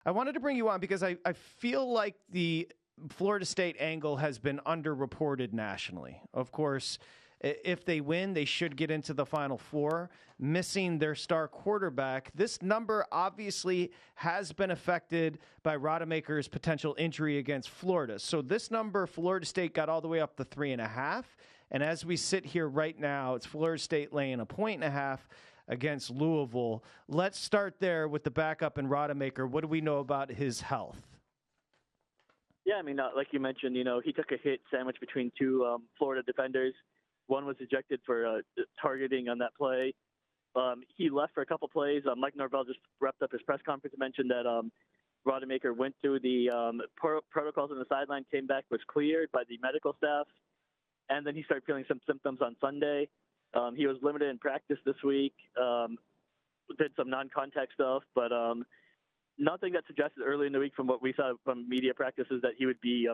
I wanted to bring you on because I feel like the Florida State angle has been underreported nationally. Of course, if they win, they should get into the Final Four. Missing their star quarterback, this number obviously has been affected by Rademaker's potential injury against Florida. So this number, Florida State got all the way up to 3.5. And as we sit here right now, it's Florida State laying 1.5 against Louisville. Let's start there with the backup in Rademaker. What do we know about his health? Yeah, I mean, like you mentioned, he took a hit sandwiched between two Florida defenders. One was ejected for targeting on that play. He left for a couple plays. Mike Norvell just wrapped up his press conference and mentioned that Rademaker went through the protocols on the sideline, came back, was cleared by the medical staff, and then he started feeling some symptoms on Sunday. He was limited in practice this week, did some non-contact stuff, but nothing that suggested early in the week from what we saw from media practices that he would be,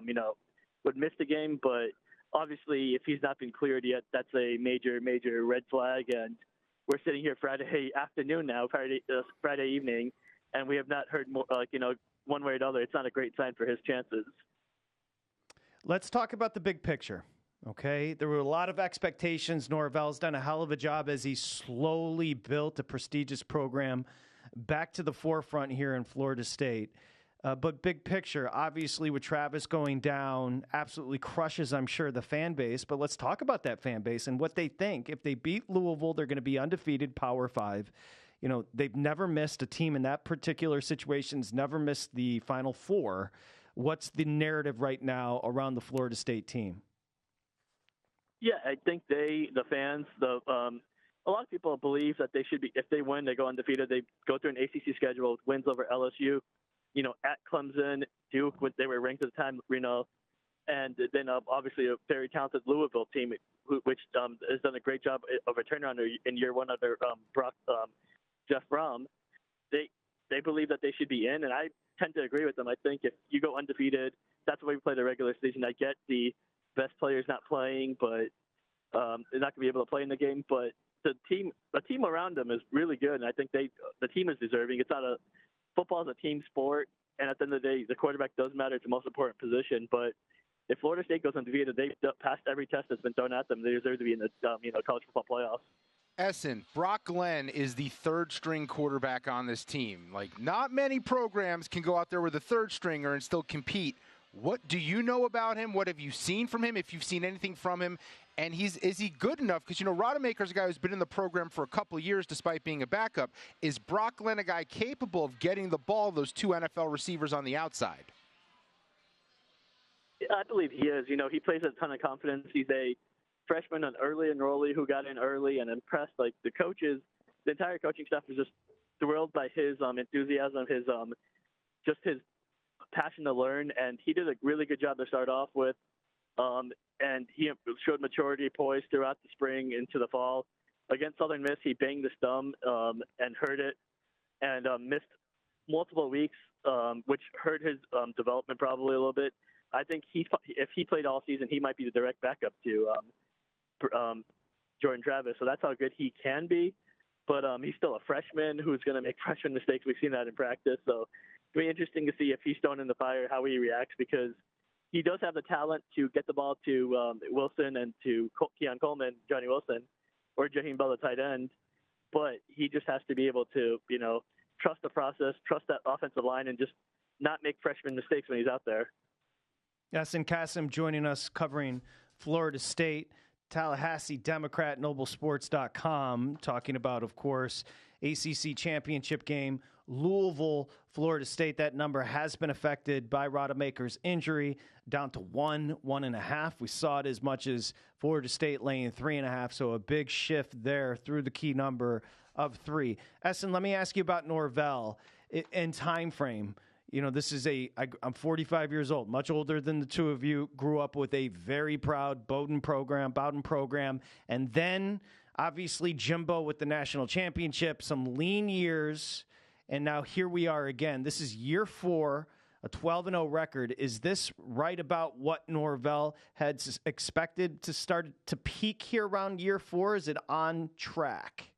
would miss the game. But obviously, if he's not been cleared yet, that's a major, major red flag. And we're sitting here Friday afternoon now, Friday evening, and we have not heard more, one way or the other. It's not a great sign for his chances. Let's talk about the big picture. Okay, there were a lot of expectations. Norvell's done a hell of a job as he slowly built a prestigious program back to the forefront here in Florida State. But big picture, obviously with Travis going down, absolutely crushes, I'm sure, the fan base. But let's talk about that fan base and what they think. If they beat Louisville, they're going to be undefeated, Power 5. They've never missed a team in that particular situation's never missed the Final Four. What's the narrative right now around the Florida State team? Yeah, I think the fans, a lot of people believe that they should be, if they win, they go undefeated. They go through an ACC schedule with wins over LSU, at Clemson, Duke, they were ranked at the time, and then obviously a very talented Louisville team, which has done a great job of a turnaround in year one under Jeff Brom. They believe that they should be in, and I tend to agree with them. I think if you go undefeated, that's the way we play the regular season. I get the best players not playing, but they're not going to be able to play in the game. But the team around them is really good, and I think the team is deserving. Football is a team sport, and at the end of the day, the quarterback does matter. It's the most important position. But if Florida State goes undefeated, they've passed every test that's been thrown at them. They deserve to be in the college football playoffs. Essen, Brock Glenn is the third-string quarterback on this team. Not many programs can go out there with a third stringer and still compete. What do you know about him? What have you seen from him, if you've seen anything from him? And is he good enough? Because, Rademaker's a guy who's been in the program for a couple of years despite being a backup. Is Brock Glenn a guy capable of getting the ball, those two NFL receivers on the outside? I believe he is. He plays with a ton of confidence. He's a freshman, an early enrollee who got in early and impressed. The coaches, the entire coaching staff was just thrilled by his enthusiasm, his passion to learn, and he did a really good job to start off with. And he showed maturity, poise throughout the spring into the fall. Against Southern Miss, he banged his thumb and hurt it, and missed multiple weeks, which hurt his development probably a little bit. I think if he played all season, he might be the direct backup to Jordan Travis. So that's how good he can be. But he's still a freshman who's going to make freshman mistakes. We've seen that in practice. So it'll be interesting to see if he's thrown in the fire, how he reacts, because he does have the talent to get the ball to Wilson and to Keon Coleman, Johnny Wilson, or Jaheim Bell, the tight end. But he just has to be able to, trust the process, trust that offensive line, and just not make freshman mistakes when he's out there. Essen Cassum joining us, covering Florida State, Tallahassee Democrat, NobleSports.com, talking about, of course, ACC Championship game, Louisville, Florida State. That number has been affected by Rademaker's injury, down to 1.5. We saw it as much as Florida State laying 3.5, so a big shift there through the key number of 3. Essen, let me ask you about Norvell and time frame. This is I'm 45 years old, much older than the two of you, grew up with a very proud Bowdoin program, and then obviously Jimbo with the national championship, some lean years, and now here we are again. This is year 4, a 12-0 record. Is this right about what Norvell had expected to start to peak here around year 4? Is it on track?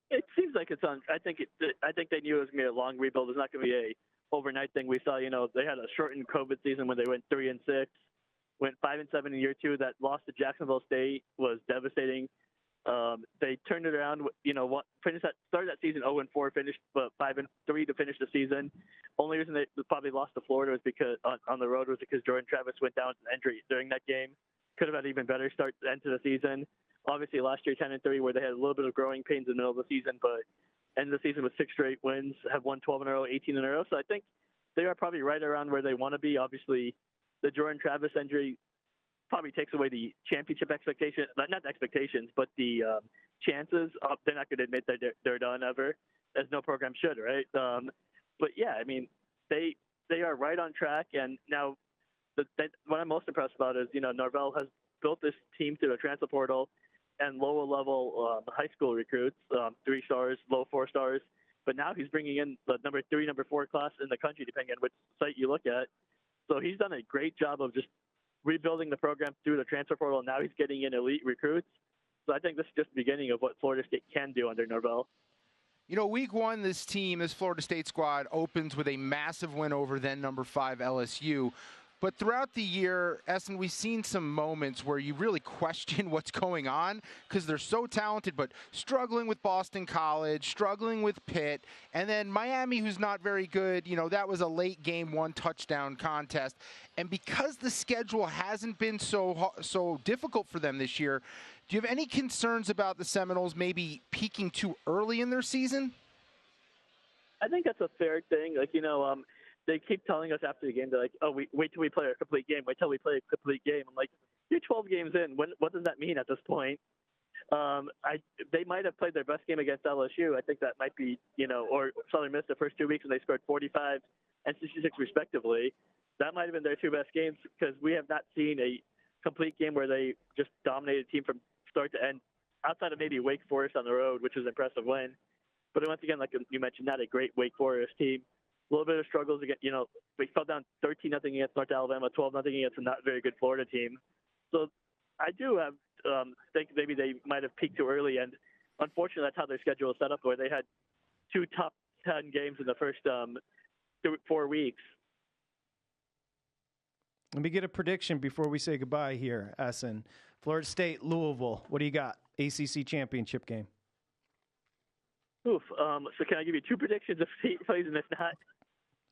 It seems like it's on. I think they knew it was going to be a long rebuild. It's not going to be a overnight thing. We saw, they had a shortened COVID season when they went 3-6, went 5-7 in year 2. That loss to Jacksonville State was devastating. They turned it around. Started that season 0-4, finished 5-3 to finish the season. Only reason they probably lost to Florida was because on the road was because Jordan Travis went down with an injury during that game. Could have had an even better start to the end of the season. Obviously, last year 10-3, where they had a little bit of growing pains in the middle of the season, but end of the season with 6 straight wins, have won 12 in a row, 18 in a row. So I think they are probably right around where they want to be. Obviously, the Jordan Travis injury probably takes away the championship expectation, not the expectations, but the chances. They're not going to admit that they're done ever, as no program should, right? But yeah, I mean, they are right on track. And now, what I'm most impressed about is, Norvell has built this team through a transfer portal and lower level high school recruits, 3 stars, low 4 stars. But now he's bringing in the number 3, number 4 class in the country, depending on which site you look at. So he's done a great job of just rebuilding the program through the transfer portal. And now he's getting in elite recruits. So I think this is just the beginning of what Florida State can do under Norvell. Week 1, this Florida State squad opens with a massive win over then number 5 LSU. But throughout the year, Essen, we've seen some moments where you really question what's going on because they're so talented, but struggling with Boston College, struggling with Pitt, and then Miami, who's not very good. That was a late game 1 touchdown contest. And because the schedule hasn't been so difficult for them this year, do you have any concerns about the Seminoles maybe peaking too early in their season? I think that's a fair thing. They keep telling us after the game, they're like, oh, wait till we play a complete game. Wait till we play a complete game. I'm like, you're 12 games in. What does that mean at this point? They might have played their best game against LSU. I think that might be, or Southern Miss the first 2 weeks when they scored 45 and 66 respectively. That might have been their 2 best games because we have not seen a complete game where they just dominated a team from start to end, outside of maybe Wake Forest on the road, which was an impressive win. But once again, like you mentioned, not a great Wake Forest team. A little bit of struggles again. We fell down 13-0 against North Alabama, 12-0 against a not very good Florida team. So I do have think maybe they might have peaked too early, and unfortunately, that's how their schedule is set up, where they had 2 top 10 games in the first 4 weeks. Let me get a prediction before we say goodbye here, Essen. Florida State, Louisville. What do you got? ACC Championship game. Oof. So can I give you 2 predictions if he plays and if not?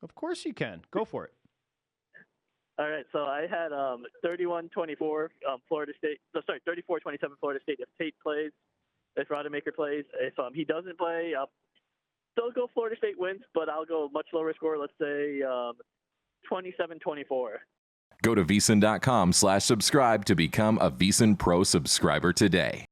Of course you can. Go for it. All right. So I had 31-24 Florida State. 34-27 Florida State if Tate plays, if Rademaker plays. If he doesn't play, I'll still go Florida State wins, but I'll go much lower score. Let's say 27-24. Go to VSiN.com/subscribe to become a VSiN Pro subscriber today.